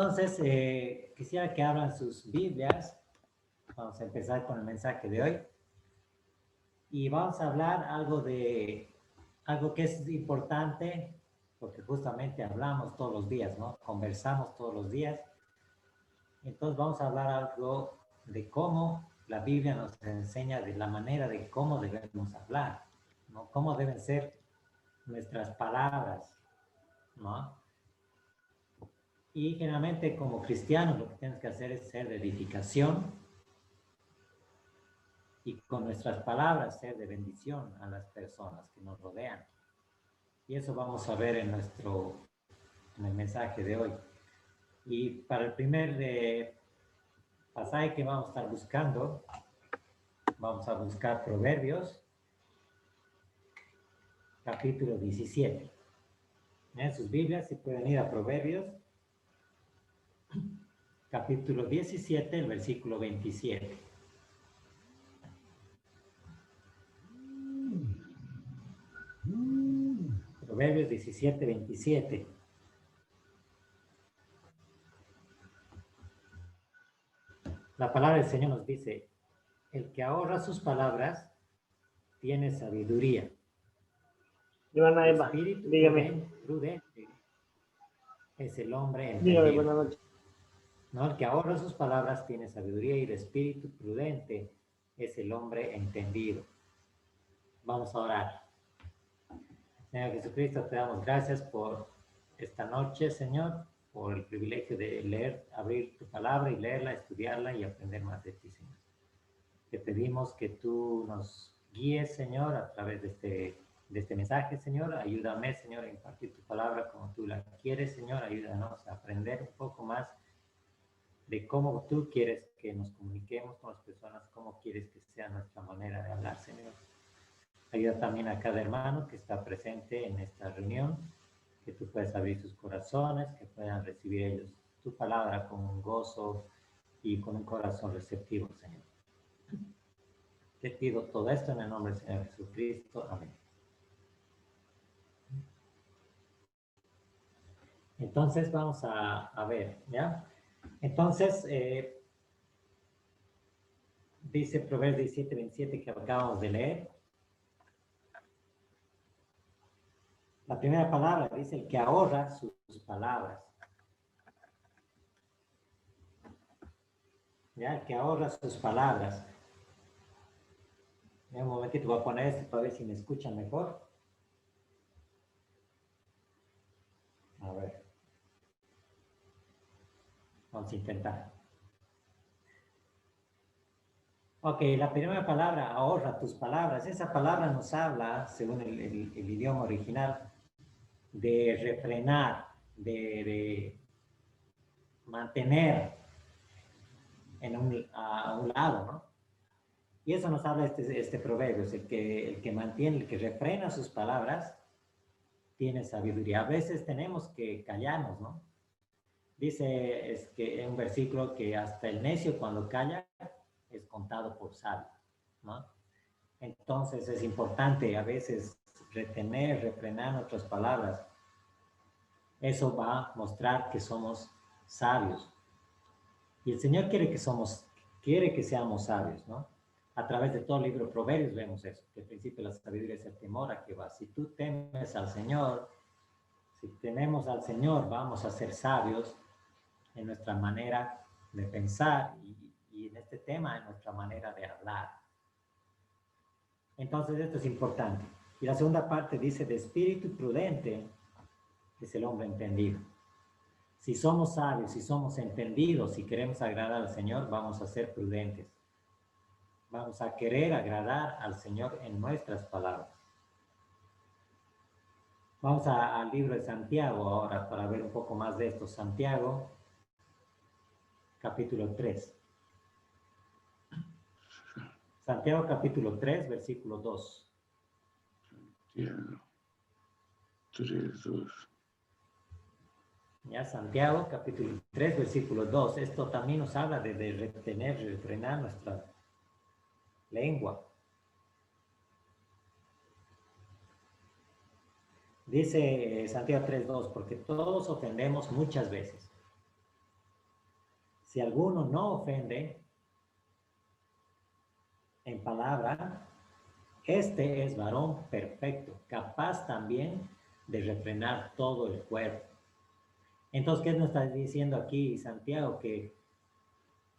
Entonces, quisiera que abran sus Biblias. Vamos a empezar con el mensaje de hoy. Y vamos a hablar algo que es importante, porque justamente hablamos todos los días, ¿no? Conversamos todos los días. Entonces vamos a hablar algo de cómo la Biblia nos enseña de la manera de cómo debemos hablar, ¿no? Cómo deben ser nuestras palabras, ¿no? Y generalmente como cristianos lo que tenemos que hacer es ser de edificación y con nuestras palabras ser de bendición a las personas que nos rodean. Y eso vamos a ver en el mensaje de hoy. Y para el primer pasaje que vamos a estar buscando, vamos a buscar Proverbios, capítulo 17. En sus Biblias, si pueden ir a Proverbios, capítulo 17, el versículo 27. Proverbios 17, 27. La palabra del Señor nos dice, el que ahorra sus palabras tiene sabiduría. Joana El Eva, espíritu dígame. prudente es el hombre Dígame, entendido. buenas noches. ¿No? El que ahorra sus palabras tiene sabiduría y el espíritu prudente es el hombre entendido. Vamos a orar. Señor Jesucristo, te damos gracias por esta noche, Señor, por el privilegio de leer, abrir tu palabra y leerla, estudiarla y aprender más de ti, Señor. Te pedimos que tú nos guíes, Señor, a través de este mensaje, Señor. Ayúdame, Señor, a impartir tu palabra como tú la quieres, Señor. Ayúdanos a aprender un poco más de cómo tú quieres que nos comuniquemos con las personas, cómo quieres que sea nuestra manera de hablar, Señor. Ayuda también a cada hermano que está presente en esta reunión, que tú puedas abrir sus corazones, que puedan recibir ellos tu palabra con un gozo y con un corazón receptivo, Señor. Te pido todo esto en el nombre del Señor Jesucristo. Amén. Entonces vamos a ver, ¿ya? Entonces, dice Proverbios 17, 27 que acabamos de leer. La primera palabra dice el que ahorra sus palabras. ¿Ya? El que ahorra sus palabras. En un momentito voy a poner esto para ver si me escuchan mejor. A ver. Vamos a intentar. Ok, la primera palabra, ahorra tus palabras. Esa palabra nos habla, según el idioma original, de refrenar, de mantener a un lado, ¿no? Y eso nos habla este proverbio, es el que mantiene, el que refrena sus palabras, tiene sabiduría. A veces tenemos que callarnos, ¿no? Dice es que en un versículo que hasta el necio cuando calla es contado por sabio, ¿no? Entonces es importante a veces retener, refrenar nuestras palabras. Eso va a mostrar que somos sabios. Y el Señor quiere que seamos sabios, ¿no? A través de todo el libro de Proverbios vemos eso, que el principio de la sabiduría es el temor a Jehová. Si tú temes al Señor, si tememos al Señor, vamos a ser sabios en nuestra manera de pensar y en este tema, en nuestra manera de hablar. Entonces esto es importante. Y la segunda parte dice, de espíritu prudente es el hombre entendido. Si somos sabios, si somos entendidos, si queremos agradar al Señor, vamos a ser prudentes. Vamos a querer agradar al Señor en nuestras palabras. Vamos al libro de Santiago ahora para ver un poco más de esto. Santiago, capítulo 3. Santiago, capítulo 3, versículo 2. Santiago 3, 2. Ya, Santiago, capítulo 3, versículo 2. Esto también nos habla de retener, refrenar nuestra lengua. Dice Santiago 3:2, porque todos ofendemos muchas veces. Si alguno no ofende en palabra, este es varón perfecto, capaz también de refrenar todo el cuerpo. Entonces, ¿qué nos está diciendo aquí Santiago? Que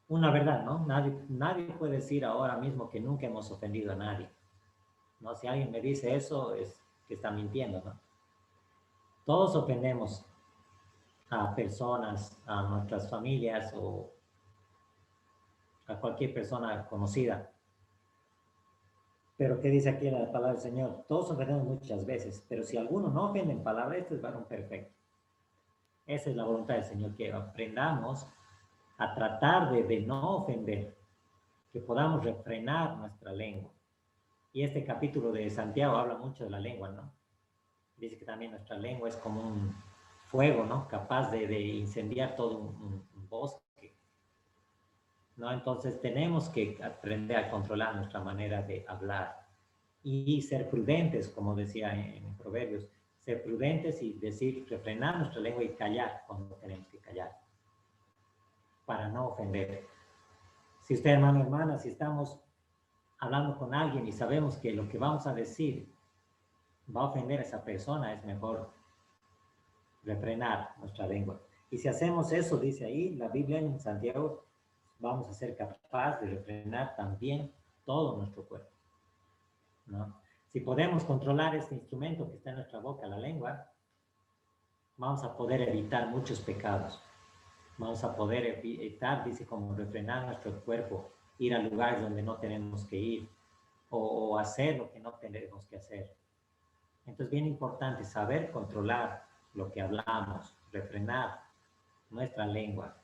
una verdad, ¿no? Nadie puede decir ahora mismo que nunca hemos ofendido a nadie, ¿no? Si alguien me dice eso, es que está mintiendo, ¿no? Todos ofendemos a personas, a nuestras familias o a cualquier persona conocida. Pero ¿qué dice aquí en la palabra del Señor? Todos ofendemos muchas veces, pero si alguno no ofende en palabra, este es varón perfecto. Esa es la voluntad del Señor, que aprendamos a tratar de no ofender, que podamos refrenar nuestra lengua. Y este capítulo de Santiago habla mucho de la lengua, ¿no? Dice que también nuestra lengua es como un fuego, ¿no? Capaz de incendiar todo un bosque, ¿no? Entonces tenemos que aprender a controlar nuestra manera de hablar y ser prudentes, como decía en Proverbios, ser prudentes y decir, refrenar nuestra lengua y callar cuando tenemos que callar, para no ofender. Si usted, hermano, hermana, si estamos hablando con alguien y sabemos que lo que vamos a decir va a ofender a esa persona, es mejor refrenar nuestra lengua. Y si hacemos eso, dice ahí la Biblia en Santiago, vamos a ser capaces de refrenar también todo nuestro cuerpo, ¿no? Si podemos controlar este instrumento que está en nuestra boca, la lengua, vamos a poder evitar muchos pecados. Vamos a poder evitar, dice, como refrenar nuestro cuerpo, ir a lugares donde no tenemos que ir o hacer lo que no tenemos que hacer. Entonces, bien importante saber controlar lo que hablamos, refrenar nuestra lengua.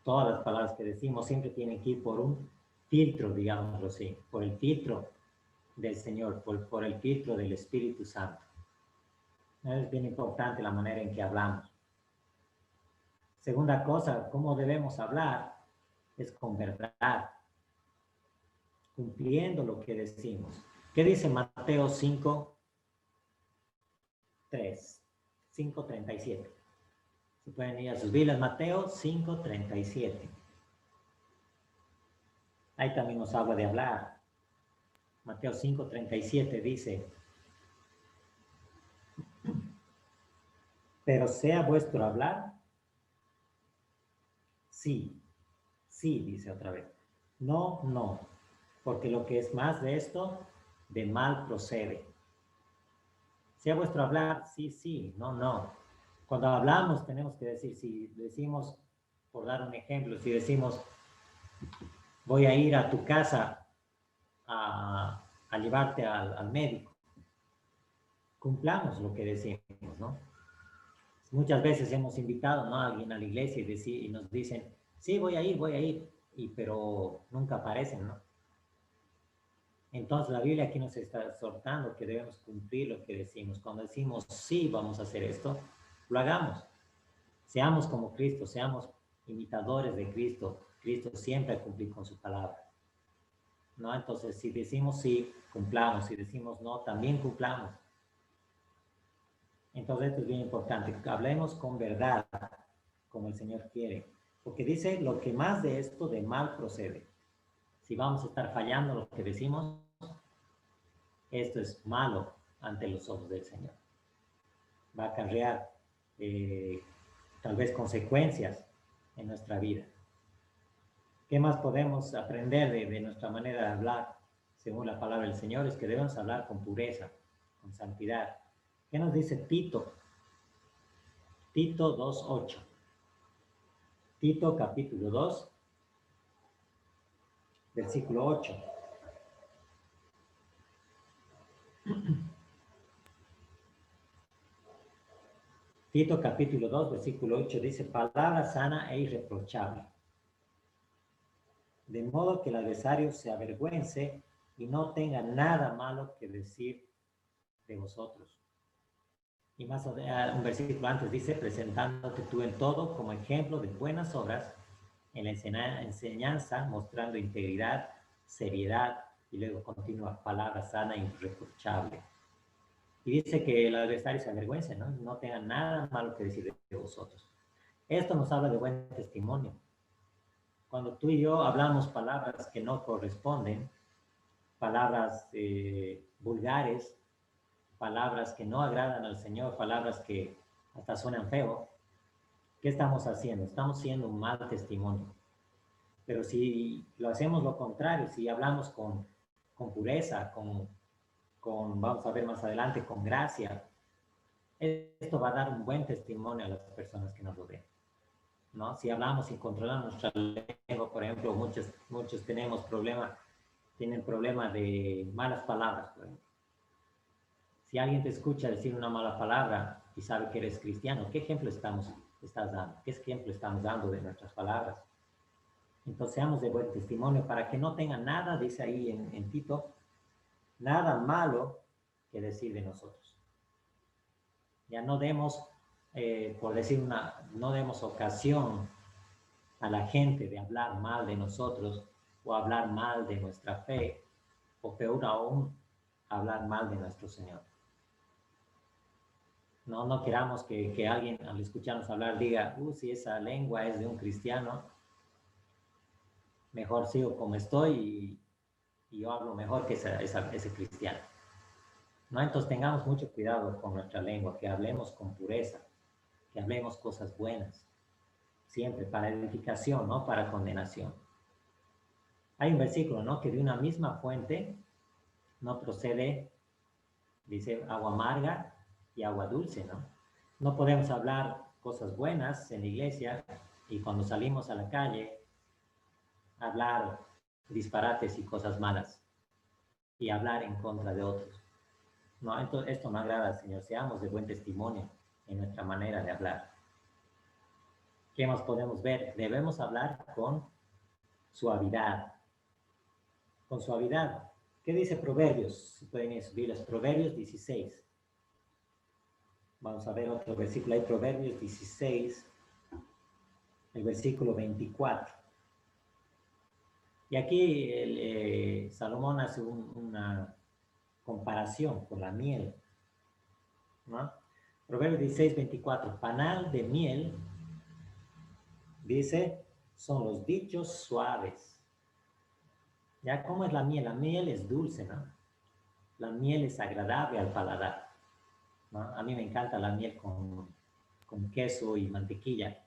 Todas las palabras que decimos siempre tienen que ir por un filtro, digámoslo así, por el filtro del Señor, por el filtro del Espíritu Santo. Es bien importante la manera en que hablamos. Segunda cosa, cómo debemos hablar es con verdad, cumpliendo lo que decimos. ¿Qué dice Mateo 5:37? Si pueden ir a sus Biblias, Mateo 5:37. Ahí también nos habla de hablar. Mateo 5:37 dice, pero sea vuestro hablar, sí, sí, dice otra vez. No, no, porque lo que es más de esto, de mal procede. Sea vuestro hablar, sí, sí, no, no. Cuando hablamos tenemos que decir, si decimos, por dar un ejemplo, si decimos, voy a ir a tu casa a llevarte al médico, cumplamos lo que decimos, ¿no? Muchas veces hemos invitado, ¿no?, a alguien a la iglesia y nos dicen, sí, voy a ir, pero nunca aparecen, ¿no? Entonces la Biblia aquí nos está exhortando que debemos cumplir lo que decimos. Cuando decimos, sí, vamos a hacer esto, lo hagamos. Seamos como Cristo, seamos imitadores de Cristo. Cristo siempre cumple con su palabra, ¿no? Entonces, si decimos sí, cumplamos. Si decimos no, también cumplamos. Entonces, esto es bien importante. Hablemos con verdad, como el Señor quiere. Porque dice, lo que más de esto de mal procede. Si vamos a estar fallando lo que decimos, esto es malo ante los ojos del Señor. Va a acarrear tal vez consecuencias en nuestra vida. ¿Qué más podemos aprender de nuestra manera de hablar según la palabra del Señor? Es que debemos hablar con pureza, con santidad. ¿Qué nos dice Tito? Tito 2:8. Tito capítulo 2, versículo 8. Tito capítulo 2, versículo 8 dice, palabra sana e irreprochable, de modo que el adversario se avergüence y no tenga nada malo que decir de vosotros. Y más un versículo antes dice, presentándote tú en todo como ejemplo de buenas obras, en la enseñanza, mostrando integridad, seriedad, y luego continúa, palabra sana e irreprochable. Y dice que el adversario se avergüence, ¿no? No tenga nada malo que decir de vosotros. Esto nos habla de buen testimonio. Cuando tú y yo hablamos palabras que no corresponden, palabras vulgares, palabras que no agradan al Señor, palabras que hasta suenan feo, ¿qué estamos haciendo? Estamos siendo un mal testimonio. Pero si lo hacemos lo contrario, si hablamos con pureza, vamos a ver más adelante, con gracia, esto va a dar un buen testimonio a las personas que nos rodean, ¿no? Si hablamos y controlamos nuestra lengua, por ejemplo, muchos tienen problemas de malas palabras, por ejemplo. Si alguien te escucha decir una mala palabra y sabe que eres cristiano, ¿qué ejemplo estás dando? ¿Qué ejemplo estamos dando de nuestras palabras? Entonces seamos de buen testimonio para que no tengan nada, dice ahí en Tito, nada malo que decir de nosotros. Ya no demos, no demos ocasión a la gente de hablar mal de nosotros o hablar mal de nuestra fe, o peor aún, hablar mal de nuestro Señor. No queramos que alguien al escucharnos hablar diga, si esa lengua es de un cristiano, mejor sigo como estoy y yo hablo mejor que ese cristiano. ¿No? Entonces tengamos mucho cuidado con nuestra lengua, que hablemos con pureza, que hablemos cosas buenas, siempre para edificación, no para condenación. Hay un versículo, ¿no? Que de una misma fuente no procede, dice, agua amarga y agua dulce, ¿no? No podemos hablar cosas buenas en la iglesia y cuando salimos a la calle, hablar disparates y cosas malas y hablar en contra de otros. No, entonces esto no agrada al Señor. Seamos de buen testimonio en nuestra manera de hablar. ¿Qué más podemos ver? Debemos hablar con suavidad. Con suavidad. ¿Qué dice Proverbios? Si pueden subir los Proverbios 16. Vamos a ver otro versículo. Hay Proverbios 16, el versículo 24. Y aquí Salomón hace una comparación con la miel, ¿no? Proverbios 16, 24. Panal de miel, dice, son los dichos suaves. ¿Ya cómo es la miel? La miel es dulce, ¿no? La miel es agradable al paladar, ¿no? A mí me encanta la miel con queso y mantequilla.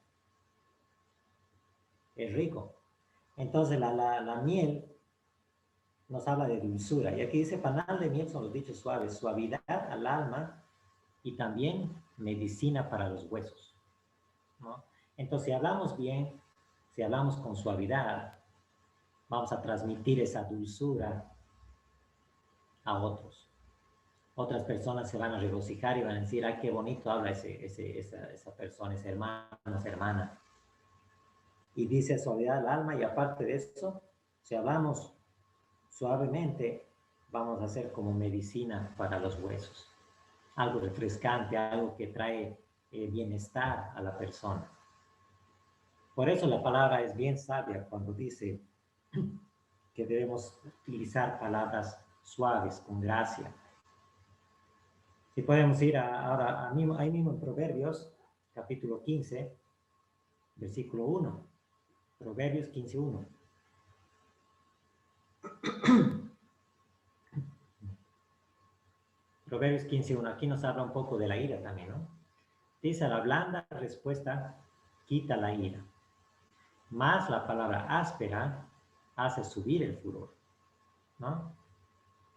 Es rico. Entonces la miel nos habla de dulzura. Y aquí dice, panal de miel son los dichos suaves, suavidad al alma y también medicina para los huesos, ¿no? Entonces, si hablamos bien, si hablamos con suavidad, vamos a transmitir esa dulzura a otros. Otras personas se van a regocijar y van a decir, ay, qué bonito habla esa persona, esa hermana, esa hermana. Y dice suavidad al alma, y aparte de eso, si hablamos suavemente, vamos a hacer como medicina para los huesos. Algo refrescante, algo que trae bienestar a la persona. Por eso la palabra es bien sabia cuando dice que debemos utilizar palabras suaves, con gracia. Si podemos ir ahora ahí mismo en Proverbios, capítulo 15, versículo 1. Proverbios 15, 1. Proverbios 15, 1. Aquí nos habla un poco de la ira también, ¿no? Dice, la blanda respuesta quita la ira, más la palabra áspera hace subir el furor, ¿no?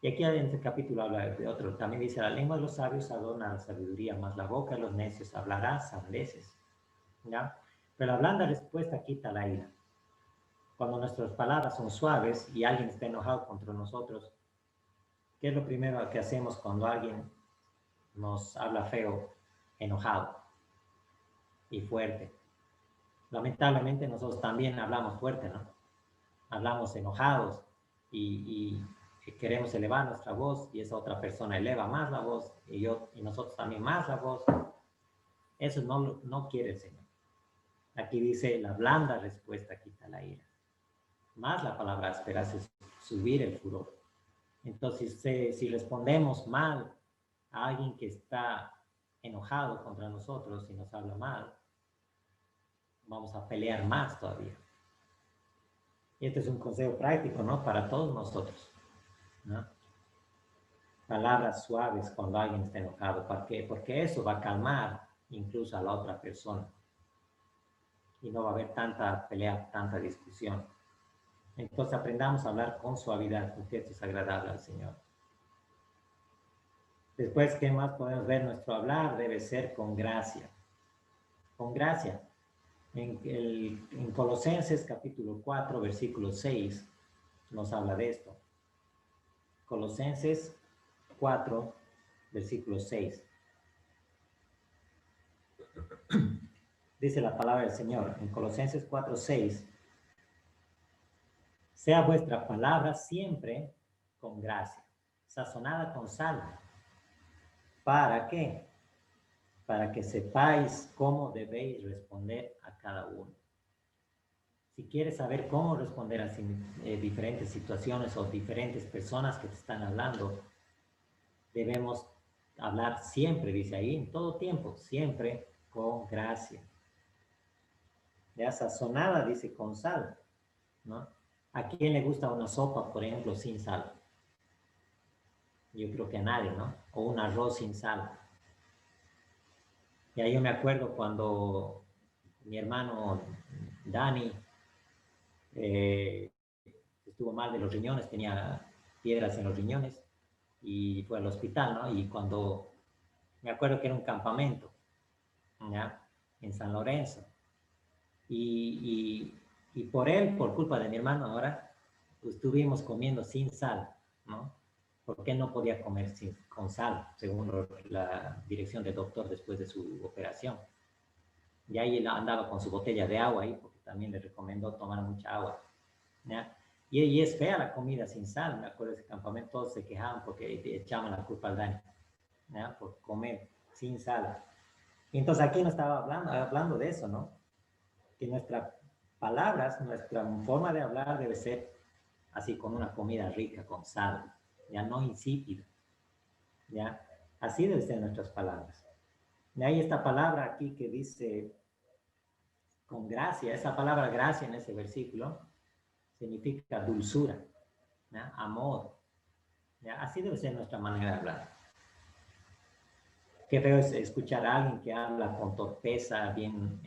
Y aquí en este capítulo habla de otro. También dice, la lengua de los sabios adorna la sabiduría, más la boca de los necios hablará sandeces, ¿ya? Pero la blanda respuesta quita la ira. Cuando nuestras palabras son suaves y alguien está enojado contra nosotros, ¿qué es lo primero que hacemos cuando alguien nos habla feo, enojado y fuerte? Lamentablemente nosotros también hablamos fuerte, ¿no? Hablamos enojados y queremos elevar nuestra voz y esa otra persona eleva más la voz y nosotros también más la voz. Eso no quiere el Señor. Aquí dice, la blanda respuesta quita la ira, más la palabra áspera hace subir el furor. Entonces, si respondemos mal a alguien que está enojado contra nosotros y nos habla mal, vamos a pelear más todavía. Y este es un consejo práctico, ¿no? Para todos nosotros, ¿no? Palabras suaves cuando alguien está enojado. ¿Por qué? Porque eso va a calmar incluso a la otra persona. Y no va a haber tanta pelea, tanta discusión. Entonces aprendamos a hablar con suavidad, porque esto es agradable al Señor. Después, ¿qué más podemos ver? Nuestro hablar debe ser con gracia. Con gracia. En Colosenses capítulo 4, versículo 6, nos habla de esto. Colosenses 4, versículo 6. Dice la palabra del Señor en Colosenses 4, 6. Sea vuestra palabra siempre con gracia, sazonada con sal. ¿Para qué? Para que sepáis cómo debéis responder a cada uno. Si quieres saber cómo responder a diferentes situaciones o diferentes personas que te están hablando, debemos hablar siempre, dice ahí, en todo tiempo, siempre con gracia. Ya sazonada, dice, con sal, ¿no? ¿A quién le gusta una sopa, por ejemplo, sin sal? Yo creo que a nadie, ¿no? O un arroz sin sal. Y ahí yo me acuerdo cuando mi hermano Dani estuvo mal de los riñones, tenía piedras en los riñones y fue al hospital, ¿no? Y cuando me acuerdo que era un campamento, ¿ya? En San Lorenzo. Y por él, por culpa de mi hermano ahora, pues, estuvimos comiendo sin sal, ¿no? Porque él no podía comer con sal, según la dirección del doctor después de su operación. Y ahí él andaba con su botella de agua ahí, porque también le recomendó tomar mucha agua, ¿ya? Y es fea la comida sin sal. Me acuerdo de ese campamento, todos se quejaban porque echaban la culpa al daño, ¿ya? Por comer sin sal. Y entonces aquí no estaba hablando de eso, ¿no? Que nuestras palabras, nuestra forma de hablar debe ser así, con una comida rica, con sal, ya no insípida, ya. Así deben ser nuestras palabras. Y hay esta palabra aquí que dice con gracia, esa palabra gracia en ese versículo significa dulzura, ¿ya? Amor, ¿ya? Así debe ser nuestra manera de hablar. Qué feo es escuchar a alguien que habla con torpeza, bien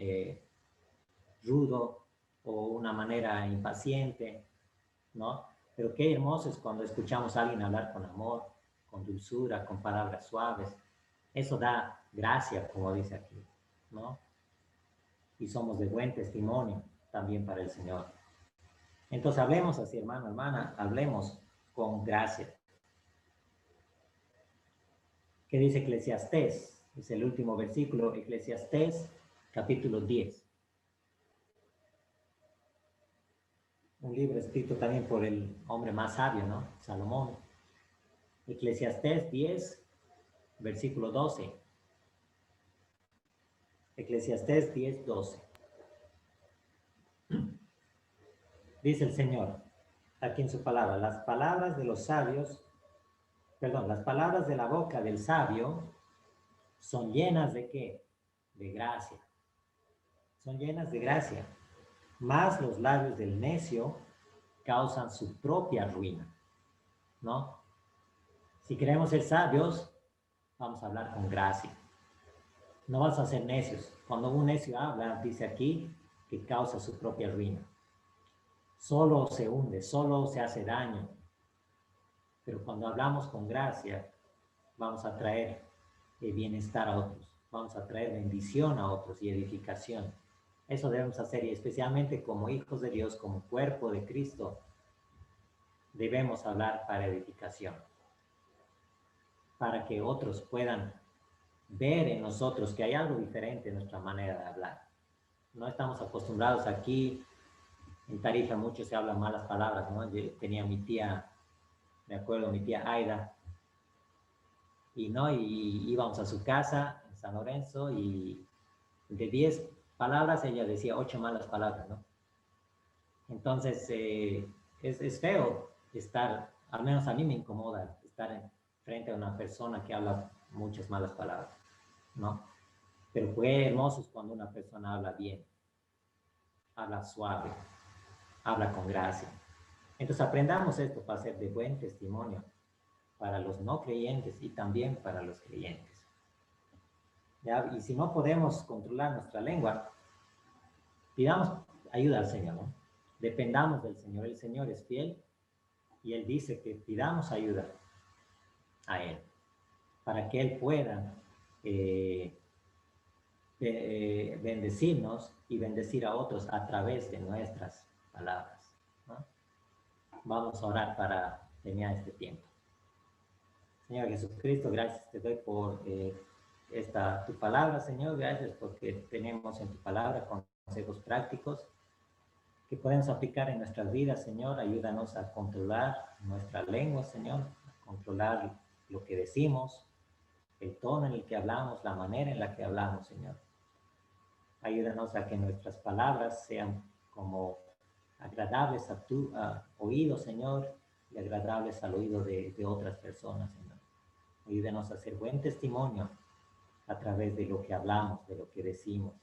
rudo o una manera impaciente, ¿no? Pero qué hermoso es cuando escuchamos a alguien hablar con amor, con dulzura, con palabras suaves. Eso da gracia, como dice aquí, ¿no? Y somos de buen testimonio también para el Señor. Entonces hablemos así, hermano, hermana, hablemos con gracia. ¿Qué dice Eclesiastés? Es el último versículo, Eclesiastés, capítulo 10. Un libro escrito también por el hombre más sabio, ¿no? Salomón. Eclesiastés 10, versículo 12. Eclesiastés 10, 12. Dice el Señor, aquí en su palabra, las palabras de los sabios, perdón, las palabras de la boca del sabio son llenas de ¿qué? De gracia. Son llenas de gracia. Más los labios del necio causan su propia ruina, ¿no? Si queremos ser sabios, vamos a hablar con gracia. No vas a ser necios. Cuando un necio habla, dice aquí que causa su propia ruina. Solo se hunde, solo se hace daño. Pero cuando hablamos con gracia, vamos a traer bienestar a otros, vamos a traer bendición a otros y edificación. Eso debemos hacer, y especialmente como hijos de Dios, como cuerpo de Cristo, debemos hablar para edificación, para que otros puedan ver en nosotros que hay algo diferente en nuestra manera de hablar. No estamos acostumbrados aquí, en Tarija mucho se hablan malas palabras, ¿no? Yo tenía mi tía, me acuerdo, mi tía Aida, y íbamos a su casa en San Lorenzo y de 10 palabras ella decía 8 malas palabras, ¿no? Entonces es feo estar, al menos a mí me incomoda estar frente a una persona que habla muchas malas palabras, ¿no? Pero fue hermoso cuando una persona habla bien, habla suave, habla con gracia. Entonces aprendamos esto para ser de buen testimonio para los no creyentes y también para los creyentes. ¿Ya? Y si no podemos controlar nuestra lengua, pidamos ayuda al Señor, ¿no? Dependamos del Señor. El Señor es fiel y Él dice que pidamos ayuda a Él para que Él pueda bendecirnos y bendecir a otros a través de nuestras palabras, ¿no? Vamos a orar para terminar este tiempo. Señor Jesucristo, gracias te doy por tu palabra, Señor. Gracias porque tenemos en tu palabra consejos prácticos que podemos aplicar en nuestras vidas, Señor. Ayúdanos a controlar nuestra lengua, Señor, a controlar lo que decimos, el tono en el que hablamos, la manera en la que hablamos, Señor. Ayúdanos a que nuestras palabras sean como agradables a tu oído, Señor, y agradables al oído de otras personas, Señor. Ayúdanos a hacer buen testimonio a través de lo que hablamos, de lo que decimos.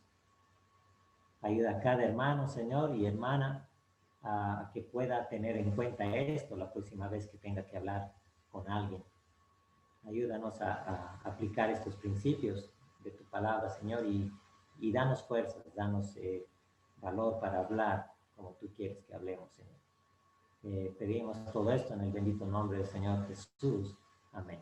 Ayuda a cada hermano, Señor, y hermana a que pueda tener en cuenta esto la próxima vez que tenga que hablar con alguien. Ayúdanos a aplicar estos principios de tu palabra, Señor, y danos fuerzas, danos valor para hablar como tú quieres que hablemos, Señor. Pedimos todo esto en el bendito nombre del Señor Jesús. Amén.